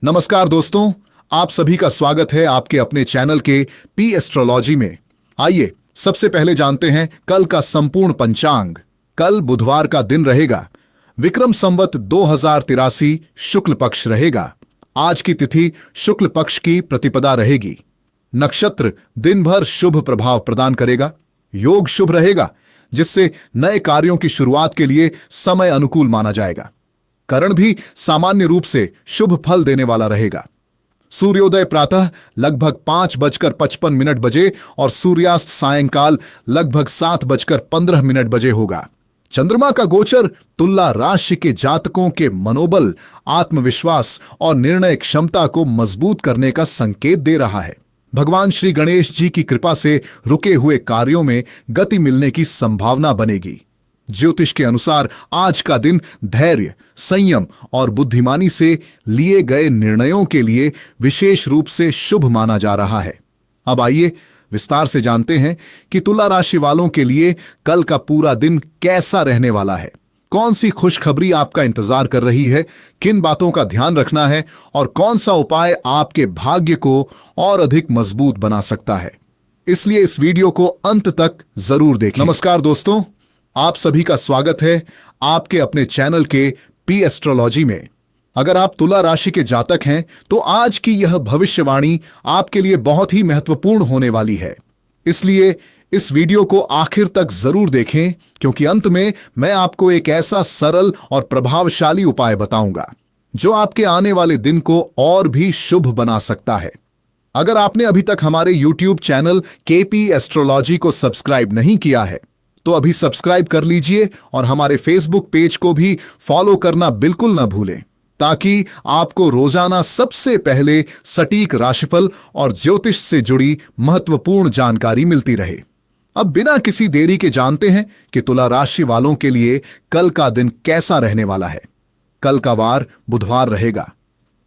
नमस्कार दोस्तों, आप सभी का स्वागत है आपके अपने चैनल के पी एस्ट्रोलॉजी में। आइए सबसे पहले जानते हैं कल का संपूर्ण पंचांग। कल बुधवार का दिन रहेगा। विक्रम संवत 2083 शुक्ल पक्ष रहेगा। आज की तिथि शुक्ल पक्ष की प्रतिपदा रहेगी। नक्षत्र दिन भर शुभ प्रभाव प्रदान करेगा। योग शुभ रहेगा, जिससे नए कार्यों की शुरुआत के लिए समय अनुकूल माना जाएगा। करण भी सामान्य रूप से शुभ फल देने वाला रहेगा। सूर्योदय प्रातः लगभग 5:55 बजे और सूर्यास्त सायंकाल लगभग 7:15 बजे होगा। चंद्रमा का गोचर तुला राशि के जातकों के मनोबल, आत्मविश्वास और निर्णय क्षमता को मजबूत करने का संकेत दे रहा है। भगवान श्री गणेश जी की कृपा से रुके हुए कार्यों में गति मिलने की संभावना बनेगी। ज्योतिष के अनुसार आज का दिन धैर्य, संयम और बुद्धिमानी से लिए गए निर्णयों के लिए विशेष रूप से शुभ माना जा रहा है। अब आइए विस्तार से जानते हैं कि तुला राशि वालों के लिए कल का पूरा दिन कैसा रहने वाला है। कौन सी खुशखबरी आपका इंतजार कर रही है, किन बातों का ध्यान रखना है और कौन सा उपाय आपके भाग्य को और अधिक मजबूत बना सकता है। इसलिए इस वीडियो को अंत तक जरूर देखें। नमस्कार दोस्तों, आप सभी का स्वागत है आपके अपने चैनल के पी एस्ट्रोलॉजी में। अगर आप तुला राशि के जातक हैं तो आज की यह भविष्यवाणी आपके लिए बहुत ही महत्वपूर्ण होने वाली है। इसलिए इस वीडियो को आखिर तक जरूर देखें, क्योंकि अंत में मैं आपको एक ऐसा सरल और प्रभावशाली उपाय बताऊंगा जो आपके आने वाले दिन को और भी शुभ बना सकता है। अगर आपने अभी तक हमारे YouTube चैनल केपी एस्ट्रोलॉजी को सब्सक्राइब नहीं किया है तो अभी सब्सक्राइब कर लीजिए और हमारे फेसबुक पेज को भी फॉलो करना बिल्कुल ना भूलें, ताकि आपको रोजाना सबसे पहले सटीक राशिफल और ज्योतिष से जुड़ी महत्वपूर्ण जानकारी मिलती रहे। अब बिना किसी देरी के जानते हैं कि तुला राशि वालों के लिए कल का दिन कैसा रहने वाला है। कल का वार बुधवार रहेगा।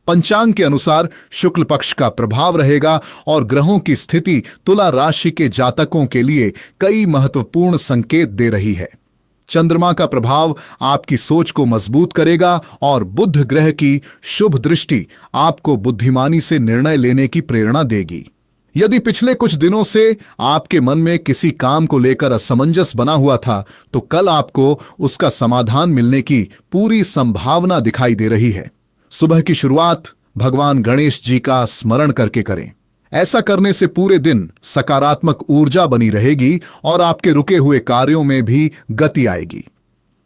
पंचांग के अनुसार शुक्ल पक्ष का प्रभाव रहेगा और ग्रहों की स्थिति तुला राशि के जातकों के लिए कई महत्वपूर्ण संकेत दे रही है। चंद्रमा का प्रभाव आपकी सोच को मजबूत करेगा और बुध ग्रह की शुभ दृष्टि आपको बुद्धिमानी से निर्णय लेने की प्रेरणा देगी। यदि पिछले कुछ दिनों से आपके मन में किसी काम को लेकर असमंजस बना हुआ था, तो कल आपको उसका समाधान मिलने की पूरी संभावना दिखाई दे रही है। सुबह की शुरुआत भगवान गणेश जी का स्मरण करके करें। ऐसा करने से पूरे दिन सकारात्मक ऊर्जा बनी रहेगी और आपके रुके हुए कार्यों में भी गति आएगी।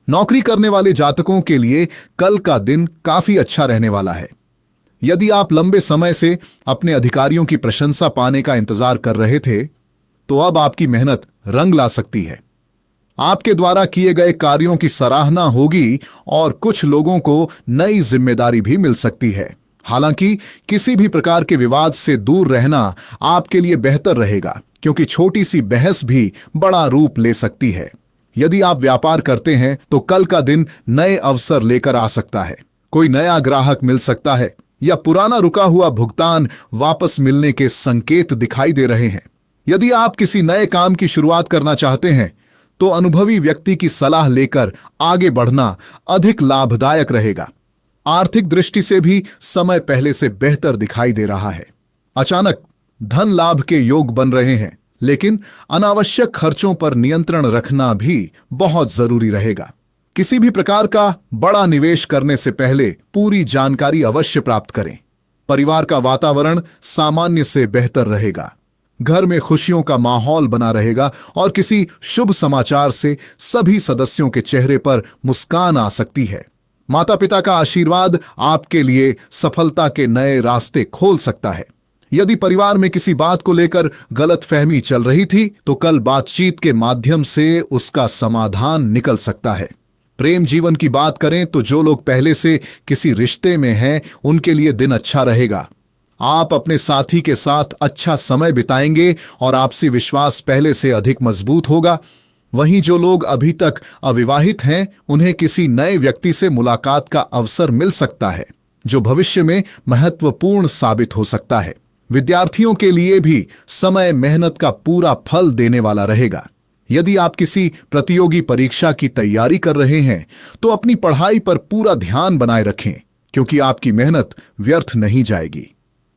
नौकरी करने वाले जातकों के लिए कल का दिन काफी अच्छा रहने वाला है। यदि आप लंबे समय से अपने अधिकारियों की प्रशंसा पाने का इंतजार कर रहे थे, तो अब आपकी मेहनत रंग ला सकती है। आपके द्वारा किए गए कार्यों की सराहना होगी और कुछ लोगों को नई जिम्मेदारी भी मिल सकती है। हालांकि किसी भी प्रकार के विवाद से दूर रहना आपके लिए बेहतर रहेगा, क्योंकि छोटी सी बहस भी बड़ा रूप ले सकती है। यदि आप व्यापार करते हैं तो कल का दिन नए अवसर लेकर आ सकता है। कोई नया ग्राहक मिल सकता है या पुराना रुका हुआ भुगतान वापस मिलने के संकेत दिखाई दे रहे हैं। यदि आप किसी नए काम की शुरुआत करना चाहते हैं तो अनुभवी व्यक्ति की सलाह लेकर आगे बढ़ना अधिक लाभदायक रहेगा। आर्थिक दृष्टि से भी समय पहले से बेहतर दिखाई दे रहा है। अचानक धन लाभ के योग बन रहे हैं, लेकिन अनावश्यक खर्चों पर नियंत्रण रखना भी बहुत जरूरी रहेगा। किसी भी प्रकार का बड़ा निवेश करने से पहले पूरी जानकारी अवश्य प्राप्त करें। परिवार का वातावरण सामान्य से बेहतर रहेगा। घर में खुशियों का माहौल बना रहेगा और किसी शुभ समाचार से सभी सदस्यों के चेहरे पर मुस्कान आ सकती है। माता पिता का आशीर्वाद आपके लिए सफलता के नए रास्ते खोल सकता है। यदि परिवार में किसी बात को लेकर गलतफहमी चल रही थी, तो कल बातचीत के माध्यम से उसका समाधान निकल सकता है। प्रेम जीवन की बात करें तो जो लोग पहले से किसी रिश्ते में हैं, उनके लिए दिन अच्छा रहेगा। आप अपने साथी के साथ अच्छा समय बिताएंगे और आपसी विश्वास पहले से अधिक मजबूत होगा। वहीं जो लोग अभी तक अविवाहित हैं, उन्हें किसी नए व्यक्ति से मुलाकात का अवसर मिल सकता है, जो भविष्य में महत्वपूर्ण साबित हो सकता है। विद्यार्थियों के लिए भी समय मेहनत का पूरा फल देने वाला रहेगा। यदि आप किसी प्रतियोगी परीक्षा की तैयारी कर रहे हैं तो अपनी पढ़ाई पर पूरा ध्यान बनाए रखें, क्योंकि आपकी मेहनत व्यर्थ नहीं जाएगी।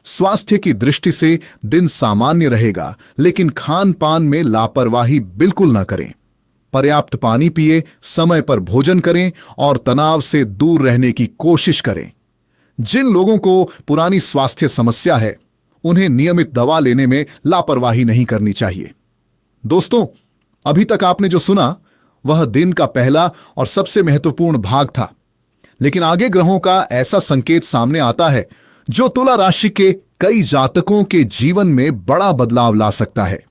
स्वास्थ्य की दृष्टि से दिन सामान्य रहेगा, लेकिन खान पान में लापरवाही बिल्कुल न करें। पर्याप्त पानी पिए, समय पर भोजन करें और तनाव से दूर रहने की कोशिश करें। जिन लोगों को पुरानी स्वास्थ्य समस्या है, उन्हें नियमित दवा लेने में लापरवाही नहीं करनी चाहिए। दोस्तों, अभी तक आपने जो सुना वह दिन का पहला और सबसे महत्वपूर्ण भाग था, लेकिन आगे ग्रहों का ऐसा संकेत सामने आता है जो तुला राशि के कई जातकों के जीवन में बड़ा बदलाव ला सकता है।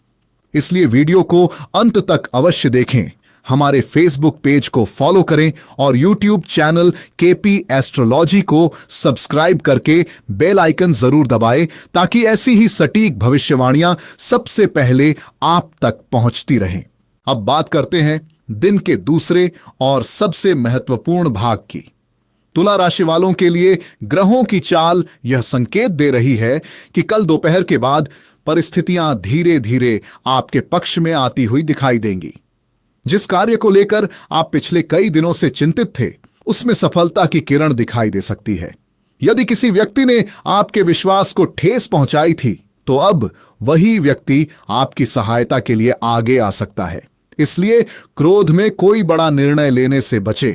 इसलिए वीडियो को अंत तक अवश्य देखें, हमारे फेसबुक पेज को फॉलो करें और यूट्यूब चैनल केपी एस्ट्रोलॉजी को सब्सक्राइब करके बेल आइकन जरूर दबाएं, ताकि ऐसी ही सटीक भविष्यवाणियां सबसे पहले आप तक पहुंचती रहें। अब बात करते हैं दिन के दूसरे और सबसे महत्वपूर्ण भाग की। तुला राशि वालों के लिए ग्रहों की चाल यह संकेत दे रही है कि कल दोपहर के बाद परिस्थितियां धीरे धीरे आपके पक्ष में आती हुई दिखाई देंगी। जिस कार्य को लेकर आप पिछले कई दिनों से चिंतित थे, उसमें सफलता की किरण दिखाई दे सकती है। यदि किसी व्यक्ति ने आपके विश्वास को ठेस पहुंचाई थी, तो अब वही व्यक्ति आपकी सहायता के लिए आगे आ सकता है। इसलिए क्रोध में कोई बड़ा निर्णय लेने से बचें।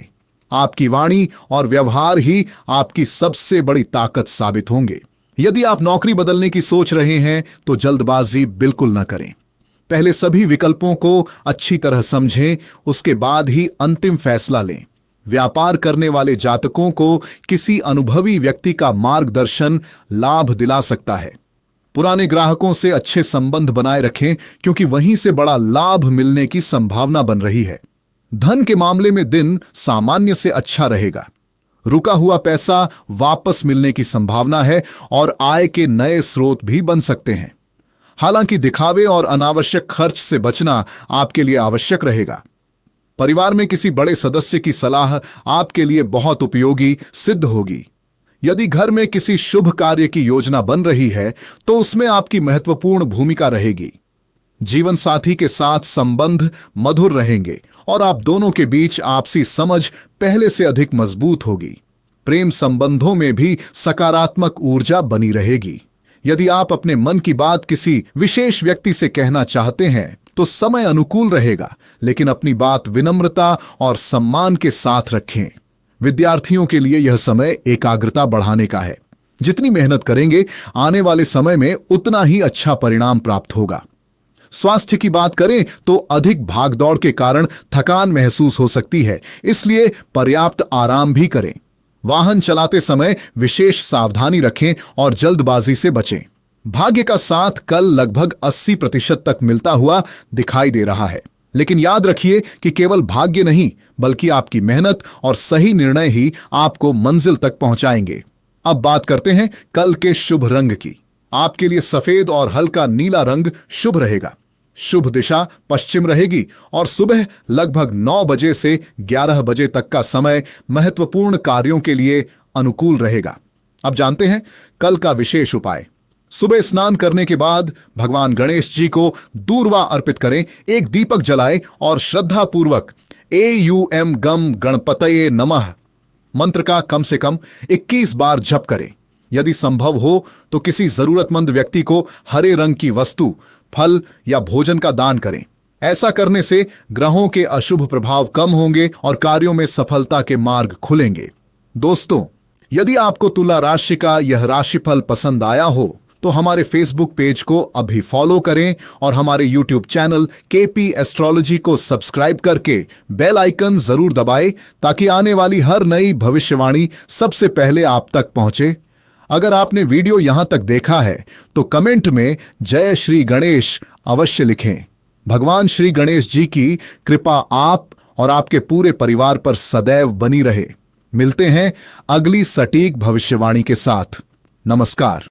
आपकी वाणी और व्यवहार ही आपकी सबसे बड़ी ताकत साबित होंगे। यदि आप नौकरी बदलने की सोच रहे हैं, तो जल्दबाजी बिल्कुल न करें। पहले सभी विकल्पों को अच्छी तरह समझें, उसके बाद ही अंतिम फैसला लें। व्यापार करने वाले जातकों को किसी अनुभवी व्यक्ति का मार्गदर्शन लाभ दिला सकता है। पुराने ग्राहकों से अच्छे संबंध बनाए रखें, क्योंकि वहीं से बड़ा लाभ मिलने की संभावना बन रही है। धन के मामले में दिन सामान्य से अच्छा रहेगा। रुका हुआ पैसा वापस मिलने की संभावना है और आय के नए स्रोत भी बन सकते हैं। हालांकि दिखावे और अनावश्यक खर्च से बचना आपके लिए आवश्यक रहेगा। परिवार में किसी बड़े सदस्य की सलाह आपके लिए बहुत उपयोगी सिद्ध होगी। यदि घर में किसी शुभ कार्य की योजना बन रही है, तो उसमें आपकी महत्वपूर्ण भूमिका रहेगी। जीवन साथी के साथ संबंध मधुर रहेंगे और आप दोनों के बीच आपसी समझ पहले से अधिक मजबूत होगी। प्रेम संबंधों में भी सकारात्मक ऊर्जा बनी रहेगी। यदि आप अपने मन की बात किसी विशेष व्यक्ति से कहना चाहते हैं, तो समय अनुकूल रहेगा, लेकिन अपनी बात विनम्रता और सम्मान के साथ रखें। विद्यार्थियों के लिए यह समय एकाग्रता बढ़ाने का है। जितनी मेहनत करेंगे, आने वाले समय में उतना ही अच्छा परिणाम प्राप्त होगा। स्वास्थ्य की बात करें तो अधिक भागदौड़ के कारण थकान महसूस हो सकती है, इसलिए पर्याप्त आराम भी करें। वाहन चलाते समय विशेष सावधानी रखें और जल्दबाजी से बचें। भाग्य का साथ कल लगभग 80% तक मिलता हुआ दिखाई दे रहा है, लेकिन याद रखिए कि केवल भाग्य नहीं, बल्कि आपकी मेहनत और सही निर्णय ही आपको मंजिल तक पहुंचाएंगे। अब बात करते हैं कल के शुभ रंग की। आपके लिए सफेद और हल्का नीला रंग शुभ रहेगा। शुभ दिशा पश्चिम रहेगी और सुबह लगभग 9 बजे से 11 बजे तक का समय महत्वपूर्ण कार्यों के लिए अनुकूल रहेगा। अब जानते हैं कल का विशेष उपाय। सुबह स्नान करने के बाद भगवान गणेश जी को दूर्वा अर्पित करें, एक दीपक जलाएं और श्रद्धापूर्वक AUM गम गणपतये नमः मंत्र का कम से कम 21 बार जप करें। यदि संभव हो तो किसी जरूरतमंद व्यक्ति को हरे रंग की वस्तु, फल या भोजन का दान करें। ऐसा करने से ग्रहों के अशुभ प्रभाव कम होंगे और कार्यों में सफलता के मार्ग खुलेंगे। दोस्तों, यदि आपको तुला राशि का यह राशिफल पसंद आया हो, तो हमारे फेसबुक पेज को अभी फॉलो करें और हमारे यूट्यूब चैनल केपी एस्ट्रोलॉजी को सब्सक्राइब करके बेल आइकन जरूर दबाएं, ताकि आने वाली हर नई भविष्यवाणी सबसे पहले आप तक पहुंचे। अगर आपने वीडियो यहां तक देखा है, तो कमेंट में जय श्री गणेश अवश्य लिखें। भगवान श्री गणेश जी की कृपा आप और आपके पूरे परिवार पर सदैव बनी रहे। मिलते हैं अगली सटीक भविष्यवाणी के साथ। नमस्कार।